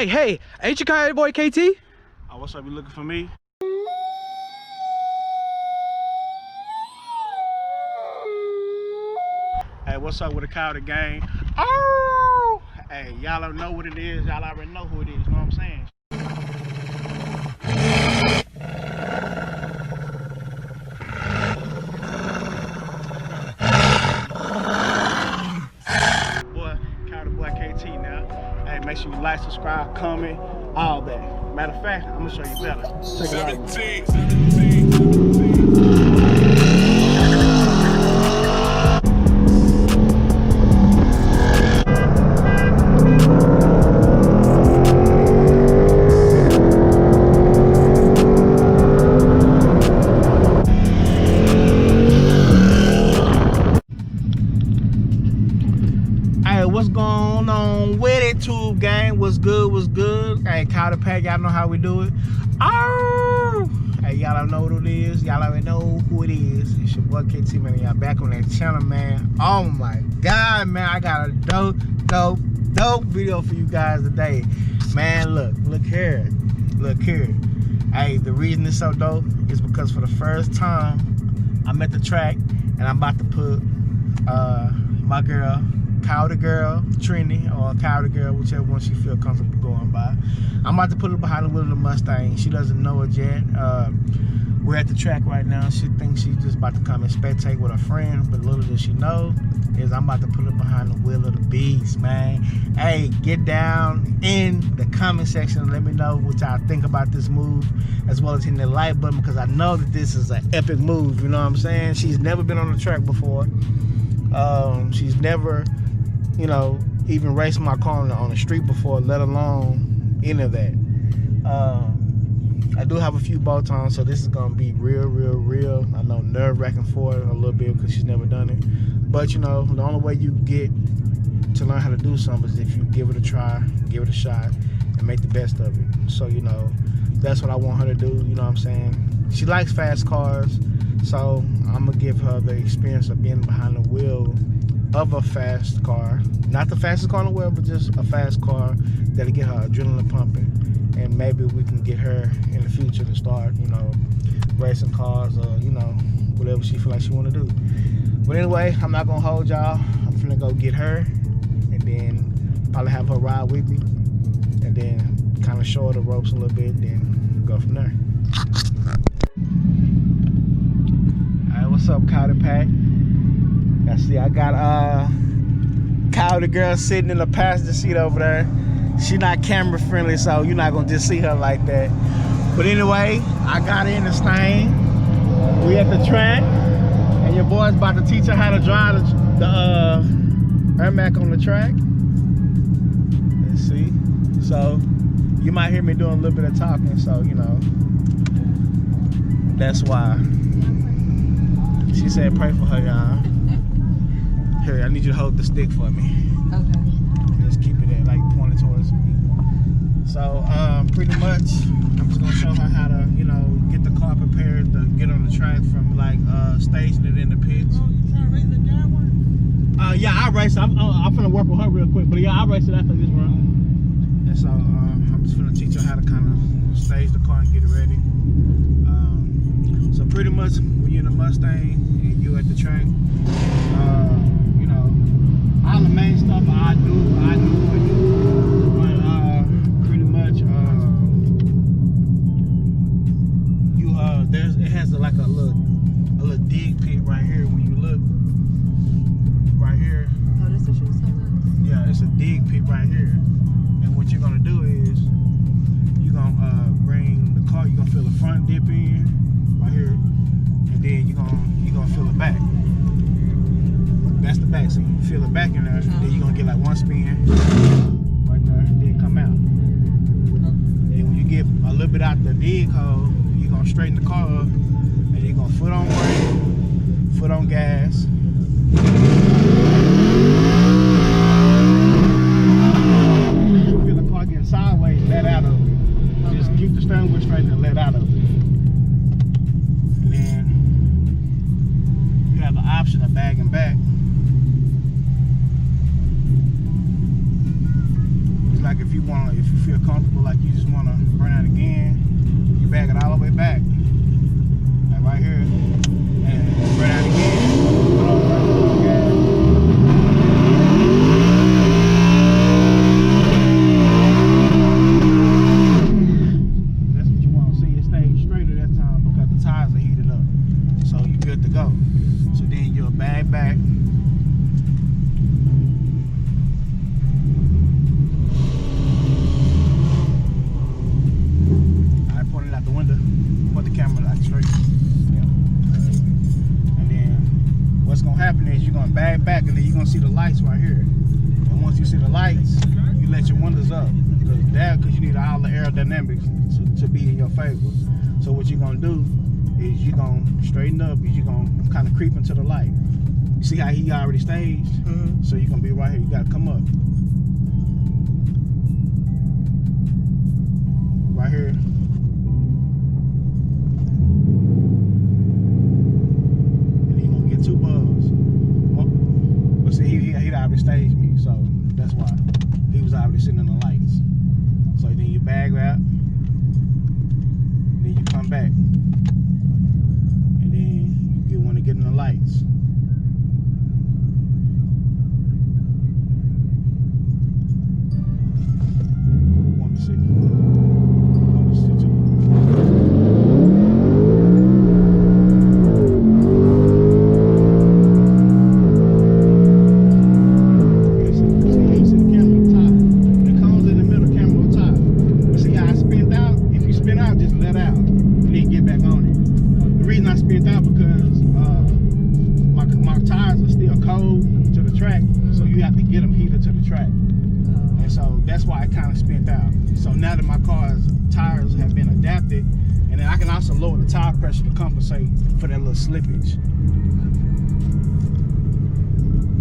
Hey, ain't you Coyote boy KT? Oh, what's up? You looking for me? Hey, what's up with the Coyote gang? Oh! Hey, y'all don't know what it is. Y'all already know who it is. You know what I'm saying? Boy, Coyote boy KT now. Hey, make sure you like, subscribe, comment, all that. Matter of fact, I'm gonna show you better. Check it out. 17. What's going on with it, Tube gang? What's good? What's good? Hey, KoyotePack, y'all know how we do it. Oh! Hey, y'all don't know what it is. Y'all already know who it is. It's your boy KT, man. Y'all back on that channel, man. Oh my God, man. I got a dope video for you guys today. Man, look here. Look here. Hey, the reason it's so dope is because for the first time, I'm at the track and I'm about to put my girl, Koyotegirl, Trini, or Koyotegirl, whichever one she feel comfortable going by. I'm about to put her behind the wheel of the Mustang. She doesn't know it yet. We're at the track right now. She thinks she's just about to come and spectate with her friend, but little does she know is I'm about to put her behind the wheel of the beast, man. Hey, get down in the comment section and let me know what y'all think about this move, as well as hitting the like button, because I know that this is an epic move, you know what I'm saying? She's never been on the track before. She's never, you know, even raced my car on the street before, let alone any of that. I do have a few bolt ons, so this is gonna be real. I know, nerve-wracking for her a little bit because she's never done it. But you know, the only way you get to learn how to do something is if you give it a try, give it a shot, and make the best of it. So you know, that's what I want her to do. You know what I'm saying? She likes fast cars, so I'm gonna give her the experience of being behind the wheel of a fast car. Not the fastest car in the world, but just a fast car that'll get her adrenaline pumping. And maybe we can get her in the future to start, you know, racing cars or, you know, whatever she feel like she want to do. But anyway, I'm not gonna hold y'all. I'm finna go get her and then probably have her ride with me and then kind of show her the ropes a little bit and then go from there. All right, what's up, KoyotePack? I see I got Koyotegirl sitting in the passenger seat over there. She not camera friendly, so you're not gonna just see her like that. But anyway, I got her in this thing. We at the track, and your boy's about to teach her how to drive the Mac on the track. Let's see. So you might hear me doing a little bit of talking, so you know that's why. She said pray for her, y'all. Here, I need you to hold the stick for me. Okay. Just keep it at, like, pointed towards me. So, pretty much, I'm just gonna show her how to, you know, get the car prepared to get on the track from, like, staging it in the pits. Oh, you trying to race the Jaguar? Yeah, I'll race it. I'm finna work with her real quick, but yeah, I'll race it after this run. And so, I'm just finna teach her how to kind of stage the car and get it ready. So pretty much, when you're in a Mustang and you're at the track, you know, all the main stuff I do for you. But pretty much, it has like a little dig pit right here. When you look right here, Oh, that's what you was talking about? yeah, it's a dig pit right here. And what you're gonna do is you're gonna bring the car. You're gonna fill the front dip in right here, and then you're gonna fill it back. That's the back, so you fill it back in there, then you're gonna get like one spin right there, and then come out. And when you get a little bit out the dig hole, you're gonna straighten the car up, and you're gonna foot on brake, foot on gas. Feel the car getting sideways, let out of it. Just keep the steering wheel straight and let out of it. And then you have the option of bagging back. Like if you feel comfortable good to go. So then you'll bag back. I pointed out the window, put the camera like straight. Yeah. And then what's gonna happen is you're gonna bag back and then you're gonna see the lights right here. And once you see the lights, you let your windows up. Because you need all the aerodynamics to be in your favor. So what you're gonna do is you're gonna straighten up, you're gonna kind of creep into the light. You see how he already staged? Mm-hmm. So you're gonna be right here, you gotta come up. Right here. And then you're gonna get two bubs. But see, he already staged me, so that's why. He was already sitting in the lights. So then you bag out, then you come back, and then you want to get in the lights. Want to see? That's why it kind of spent out. So now that my car's tires have been adapted, and then I can also lower the tire pressure to compensate for that little slippage.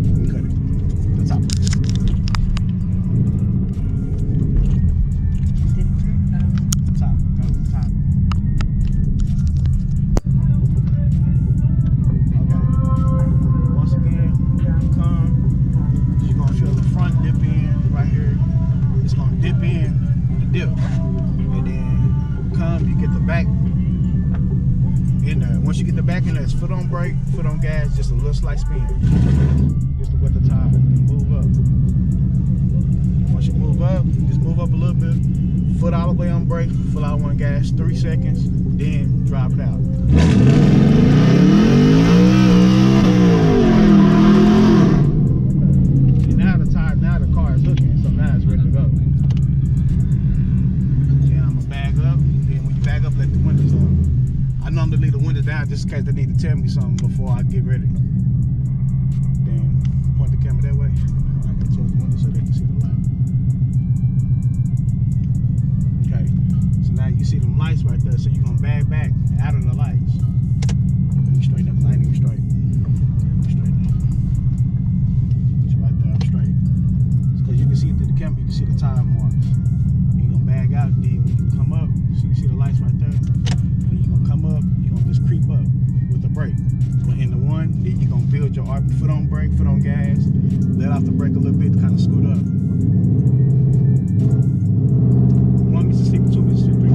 Let me cut it. The top. The top. That was the top. Okay. Once again, you come. You're gonna feel the front dip in right here. It's gonna dip in the dip, and then come, you get the back in there. Once you get the back in there, it's foot on brake, foot on gas, just a little slight spin, just to wet the tire and move up. Once you move up, just move up a little bit, foot all the way on brake, foot all on gas, 3 seconds, then drop it out. Now the car is hooking, so now it's ready to go. Then I'm gonna bag up. Then when you bag up, let the windows on. I normally leave the windows down just in case they need to tell me something before I get ready. Then point the camera that way. I can towards the window so they can see the light. Okay. So now you see them lights right there. So you're gonna bag back out of the lights. Let me straighten up. I ain't even straight. You can see it through the camera, you can see the tire marks. You're gonna bag out, then when you come up, so you see the lights right there, and you're gonna come up, you're gonna just creep up with the brake. But in the one, then you're gonna build your foot on brake, foot on gas, let off the brake a little bit to kind of scoot up. 1 minute to 6, 2 minutes to 3.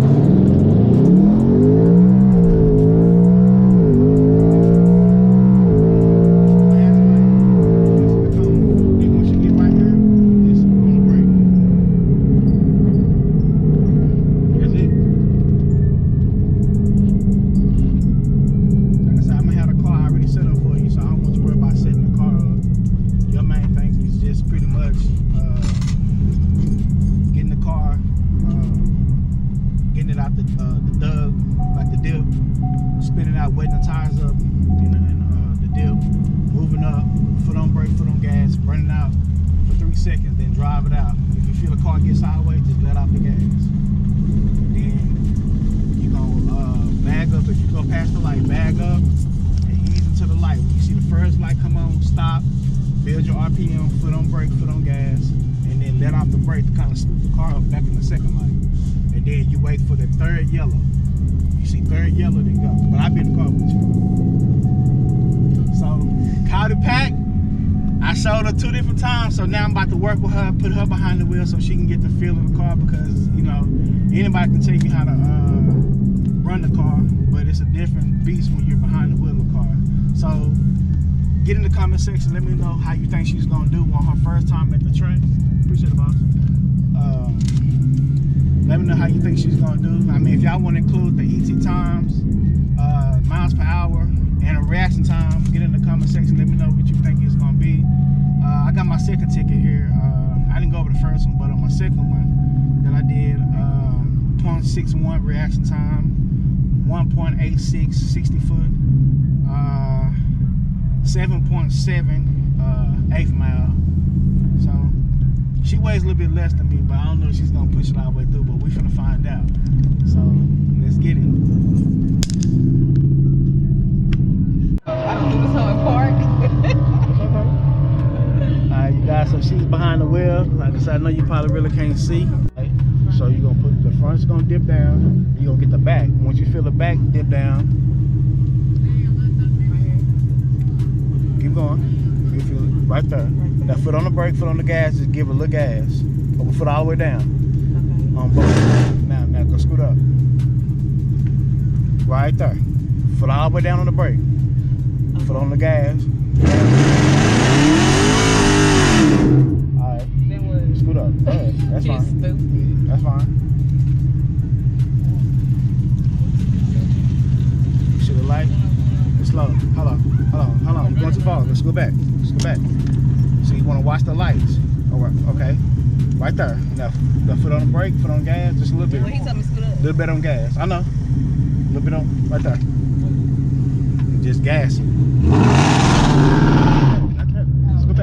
Wetting the tires up in the dip, moving up, foot on brake, foot on gas, burning out for 3 seconds, then drive it out. If you feel the car get sideways, just let off the gas. Then you're gonna bag up. If you go past the light, bag up and ease into the light. When you see the first light come on, stop, build your RPM, foot on brake, foot on gas, and then let off the brake to kind of scoop the car up back in the second light. And then you wait for the third yellow. You see third yellow, then go. But I've been in the car with you. So, KoyotePack, I showed her 2 different times, so now I'm about to work with her, put her behind the wheel so she can get the feel of the car, because, you know, anybody can tell you how to run the car, but it's a different beast when you're behind the wheel of the car. So, get in the comment section, let me know how you think she's gonna do on her first time at the track. Appreciate it, boss. Let me know how you think she's gonna do. I mean, if y'all want to include the ET times, miles per hour, and a reaction section. Let me know what you think it's gonna be. I got my second ticket here. I didn't go over the first one, but on my second one that I did, 0.61 reaction time, 1.86 60 foot, 7.7 eighth mile. So she weighs a little bit less than me, but I don't know if she's gonna push it all the way through, but we finna find out. So let's get it. I don't do this whole park. Alright, you guys, so she's behind the wheel. Like I said, I know you probably really can't see. So you're gonna put the front's gonna dip down. You're gonna get the back. Once you feel the back dip down, keep going. You feel it right there. Now foot on the brake, foot on the gas, just give a little gas. Over foot all the way down. On both. Now go scoot up. Right there. Foot all the way down on the brake. Foot on the gas. Alright. Then what? Scoot up. Alright, that's fine. Stupid. That's fine. See the light? It's slow. Hold on. You're going too far. Let's go back. So you want to watch the lights. Alright, okay. Right there. Now, foot on the brake, foot on gas, just a little bit. Well, he told me to scoot up. A little bit on gas. I know. A little bit on, right there. Just gas it. Let's go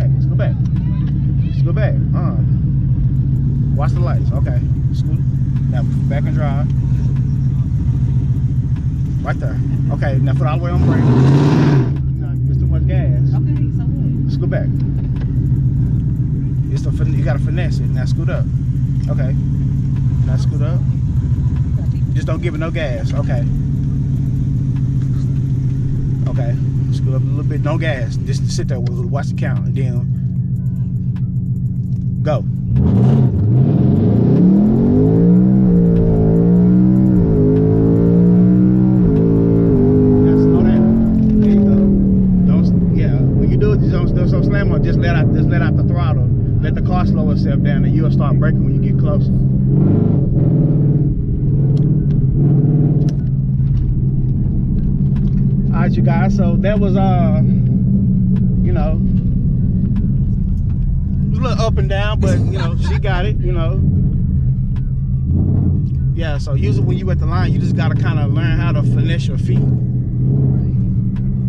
back. Watch the lights. Okay. Scoot. Now back and drive. Right there. Okay. Now put all the way on brake. There's too much gas. Okay, so what? Let's go back. You gotta finesse it. Now scoot up. Okay. Now scoot up. Just don't give it no gas. Okay. Okay. Scoot up a little bit. No gas. Just sit there. We'll watch the count and then go. Slow down. There you go. When you do it, just don't slam on. Just let out the throttle. Let the car slow itself down, and you'll start braking when you get closer. All right, you guys. So that was you know, a little up and down, but you know, she got it. You know. Yeah. So usually when you at the line, you just gotta kind of learn how to finesse your feet.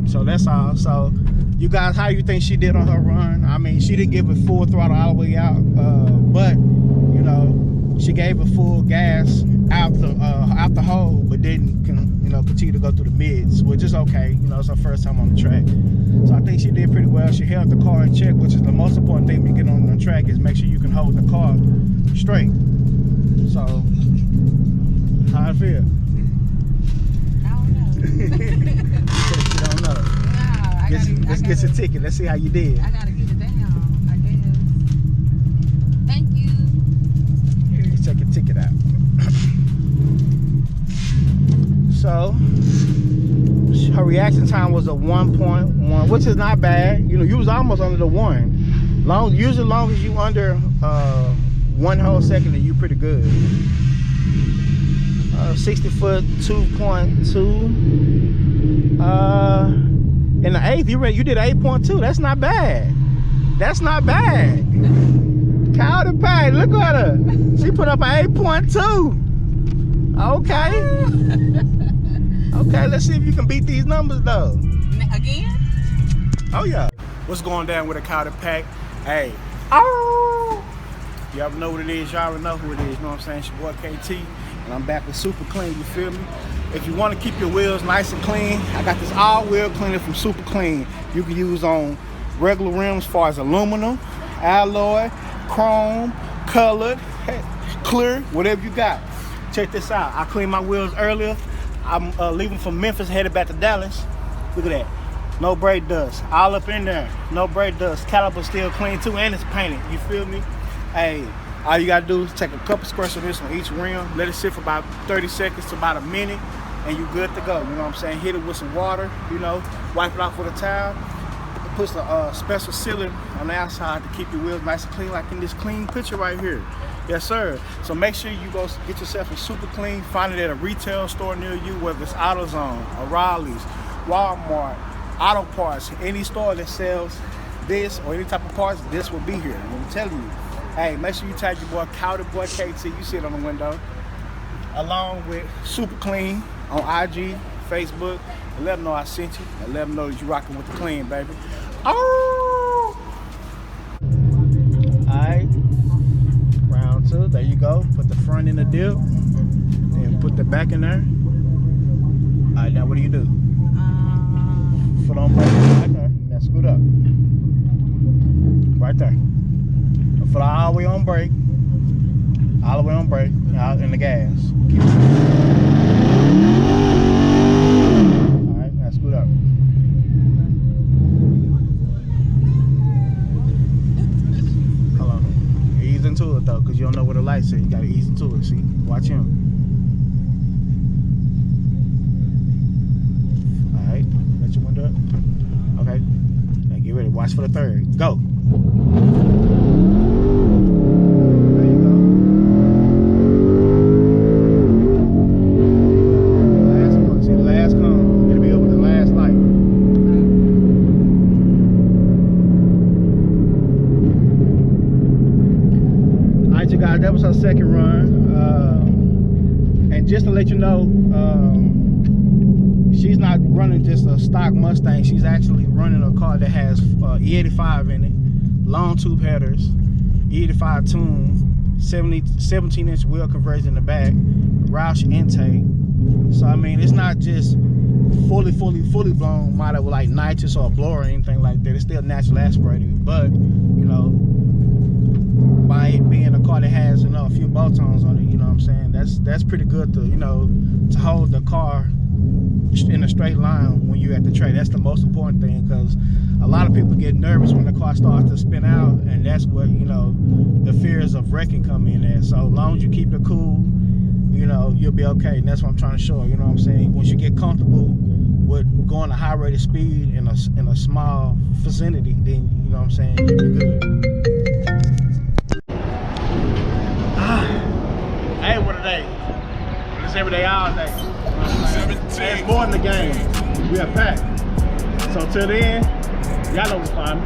So that's all. So you guys, how you think she did on her run? I mean, she didn't give it full throttle all the way out, but you know, she gave it full gas out the hole, but didn't continue to go through the mids, which is okay. You know, it's her first time on the track, so I think she did pretty well. She held the car in check, which is the most important thing when you get on the track, is make sure you can hold the car straight. So how I feel? I don't know. You don't know. Let's get your ticket. Let's see how you did. I gotta get it down, I guess. Thank you. Here, let's check your ticket out. So, her reaction time was a 1.1, which is not bad. You know, you was almost under the 1. Usually, long as you under 1 whole second, then you pretty good. 60 foot, 2.2. In the 8th, you did 8.2. That's not bad. That's not bad. KoyotePack, look at her. She put up an 8.2. Okay. Okay, let's see if you can beat these numbers though. Again? Oh yeah. What's going down with a KoyotePack? Hey. Oh. You ever know what it is? Y'all already know who it is. You know what I'm saying? It's your boy KT, and I'm back with SuperClean. You feel me? If you want to keep your wheels nice and clean, I got this all-wheel cleaner from SuperClean. You can use on regular rims as far as aluminum, alloy, chrome, colored, clear, whatever you got. Check this out. I cleaned my wheels earlier. I'm leaving from Memphis, headed back to Dallas. Look at that. No brake dust. All up in there. No brake dust. Caliper still clean too, and it's painted. You feel me? Hey, all you gotta do is take a couple squirts of this on each rim. Let it sit for about 30 seconds to about a minute, and you're good to go. You know what I'm saying? Hit it with some water, you know, wipe it off with a towel. It puts a special sealant on the outside to keep your wheels nice and clean, like in this clean picture right here. Yes, sir. So make sure you go get yourself a SuperClean. Find it at a retail store near you, whether it's AutoZone, O'Reilly's, Walmart, auto parts, any store that sells this or any type of parts, this will be here. I'm telling you. Hey, make sure you tag your boy KoyoteBoy KT. You see it on the window, along with SuperClean on IG, Facebook, and let them know I sent you, and let them know that you rocking with the clean, baby. Oh! Alright, round two, there you go. Put the front in the dip, and put the back in there. Alright, now what do? Foot on brake, right there. Now scoot up. Right there. Foot all the way on brake. All the way on brake, out in the gas. Keep it. Alright, now scoot up. Hold on. Ease into it though, because you don't know where the lights are. You gotta ease into it, see? Watch him. Alright, let your window up. Okay. Now get ready. Watch for the third. Go. That was her second run, and just to let you know, she's not running just a stock Mustang. She's actually running a car that has E85 in it, long tube headers, E85 tune, 17-inch wheel conversion in the back, Roush intake. So I mean, it's not just fully blown model with like nitrous or a blower or anything like that. It's still natural aspirated, but you know, by it being a car that has, you know, a few bolt-ons on it, you know what I'm saying, that's pretty good to, you know, to hold the car in a straight line when you're at the track. That's the most important thing, because a lot of people get nervous when the car starts to spin out, and that's where, you know, the fears of wrecking come in at. So as long as you keep it cool, you know, you'll be okay. And that's what I'm trying to show, you know what I'm saying. Once you get comfortable with going a high rate of speed in a small vicinity, then, you know what I'm saying, you'll be good. Hey, what a day. It's every day, all day. Hey, it's more than the game. We are packed. So till then, y'all know what's fun.